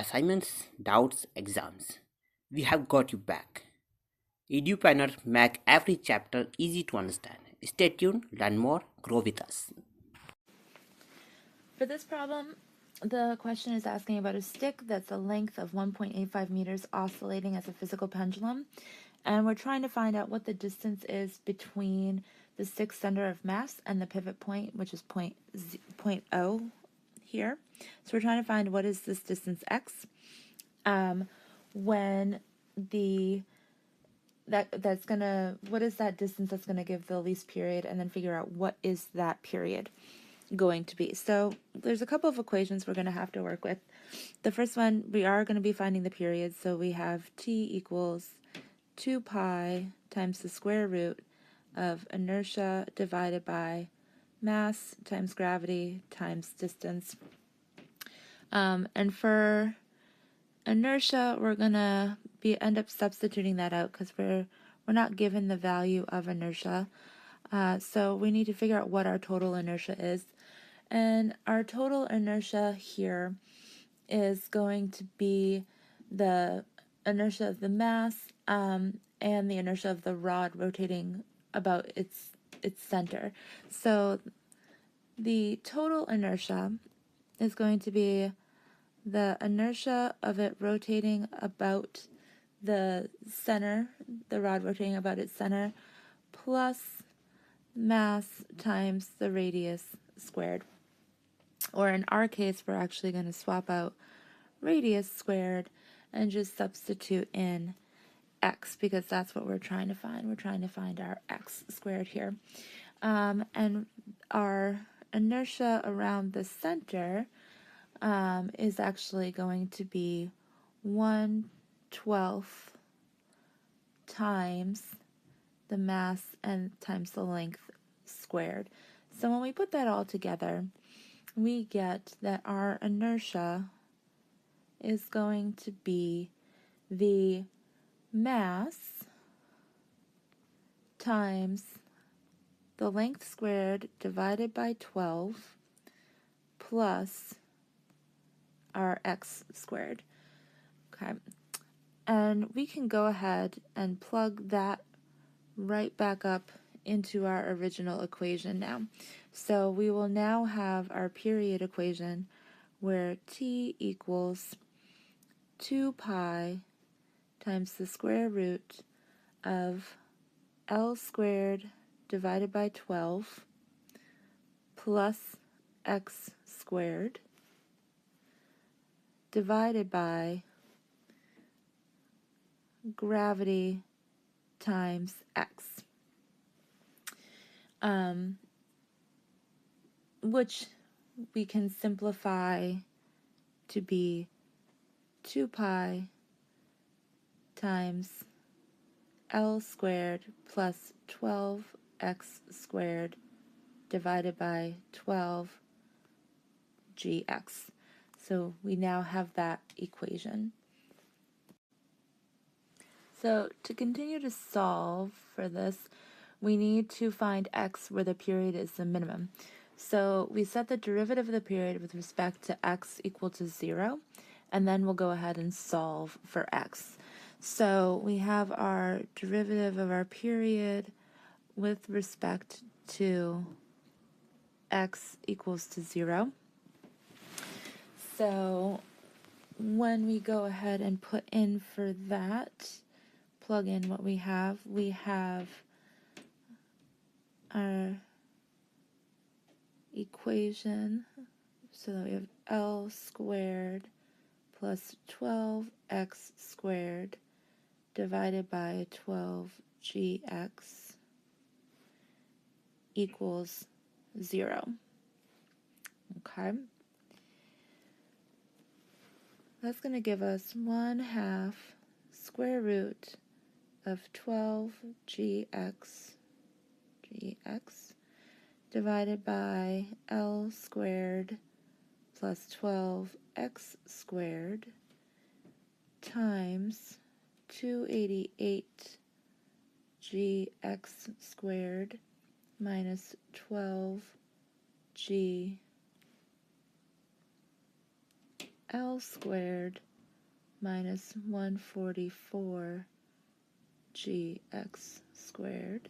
assignments, doubts, exams. We have got you back. EduPlanner make every chapter easy to understand. Stay tuned, learn more, grow with us. For this problem, the question is asking about a stick that's a length of 1.85 meters oscillating as a physical pendulum, and we're trying to find out what the distance is between the stick's center of mass and the pivot point, which is point O here. So we're trying to find what is this distance x when the what is that distance that's gonna give the least period, and then figure out what is that period going to be. So there's a couple of equations we're going to have to work with. The first one, we are going to be finding the period, so we have t equals 2 pi times the square root of inertia divided by mass times gravity times distance. And for inertia, we're going to end up substituting that out because we're not given the value of inertia. So we need to figure out what our total inertia is. And our total inertia here is going to be the inertia of the mass and the inertia of the rod rotating about its center. So the total inertia is going to be the inertia of it rotating about the center, the rod rotating about its center, plus mass times the radius squared. Or in our case, we're actually going to swap out radius squared and just substitute in x, because that's what we're trying to find. We're trying to find our x squared here. And our inertia around the center is actually going to be 1/12 times the mass and times the length squared. So when we put that all together, we get that our inertia is going to be the mass times the length squared divided by 12 plus our x squared. Okay, and we can go ahead and plug that right back up into our original equation now. So we will now have our period equation where t equals 2 pi times the square root of L squared divided by 12 plus x squared divided by gravity times x, which we can simplify to be 2 pi times L squared plus 12x squared divided by 12 gx. So we now have that equation. So to continue to solve for this, we need to find x where the period is the minimum. So we set the derivative of the period with respect to x equal to 0, and then we'll go ahead and solve for x. So we have our derivative of our period with respect to x equals to 0. So when we go ahead and put in for that, plug in what we have our equation, so that we have L squared plus 12x squared divided by 12gx equals 0. Okay. That's going to give us 1/2 square root of 12gx divided by L squared plus 12x squared times 288 gx squared minus 12g L squared minus 144 gx squared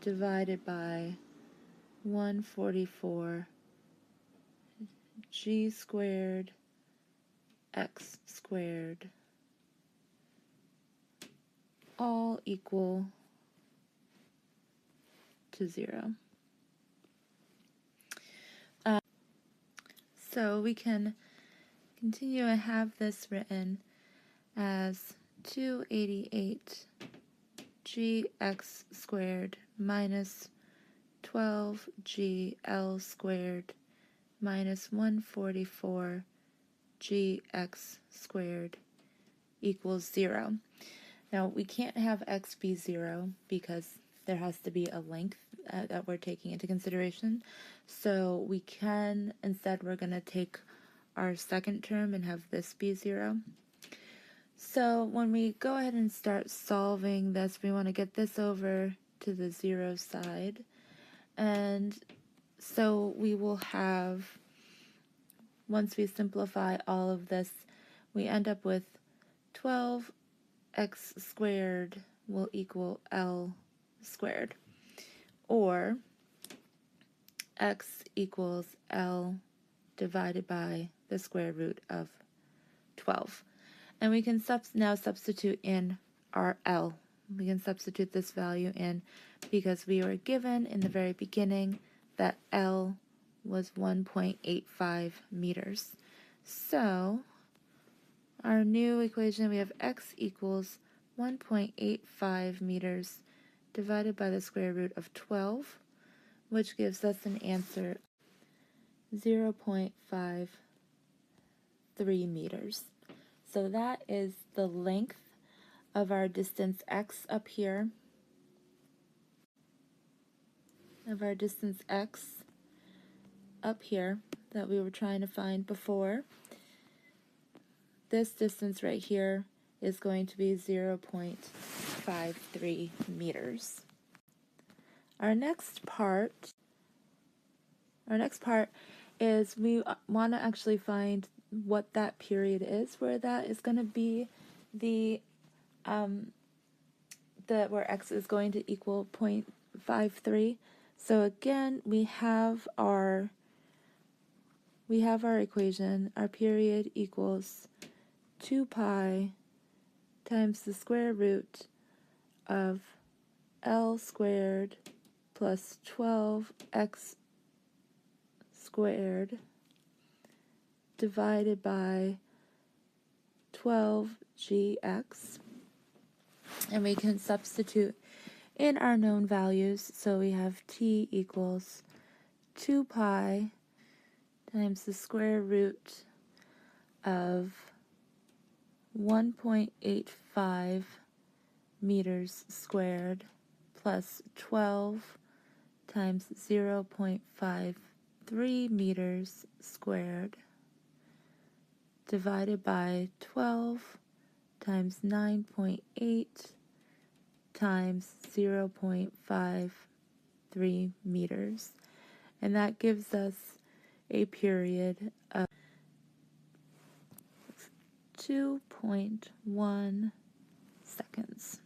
divided by 144 g squared x squared, all equal to 0. So we can continue and have this written as 288 gx squared minus 12gl squared minus 144 gx squared equals 0. Now we can't have x be 0 because there has to be a length that we're taking into consideration. So we can, instead we're going to take our second term and have this be 0. So when we go ahead and start solving this, we want to get this over to the 0 side. And so we will have, once we simplify all of this, we end up with 12x squared will equal L squared, or x equals L divided by the square root of 12. And we can now substitute in our L. We can substitute this value in because we were given in the very beginning that L was 1.85 meters. So our new equation, we have x equals 1.85 meters divided by the square root of 12, which gives us an answer 0.53 meters. So that is the length of our distance x up here, that we were trying to find before. This distance right here is going to be 0.53 meters. Our next part is we want to actually find what that period is, where that is going to be the where x is going to equal 0.53. So again, we have our equation. Our period equals 2 pi times the square root of L squared plus 12x squared divided by 12gx. And we can substitute in our known values. So we have t equals 2 pi times the square root of 1.85 meters squared plus 12 times 0.53 meters squared divided by 12 times 9.8 times 0.53 meters. And that gives us a period of 2.1 seconds.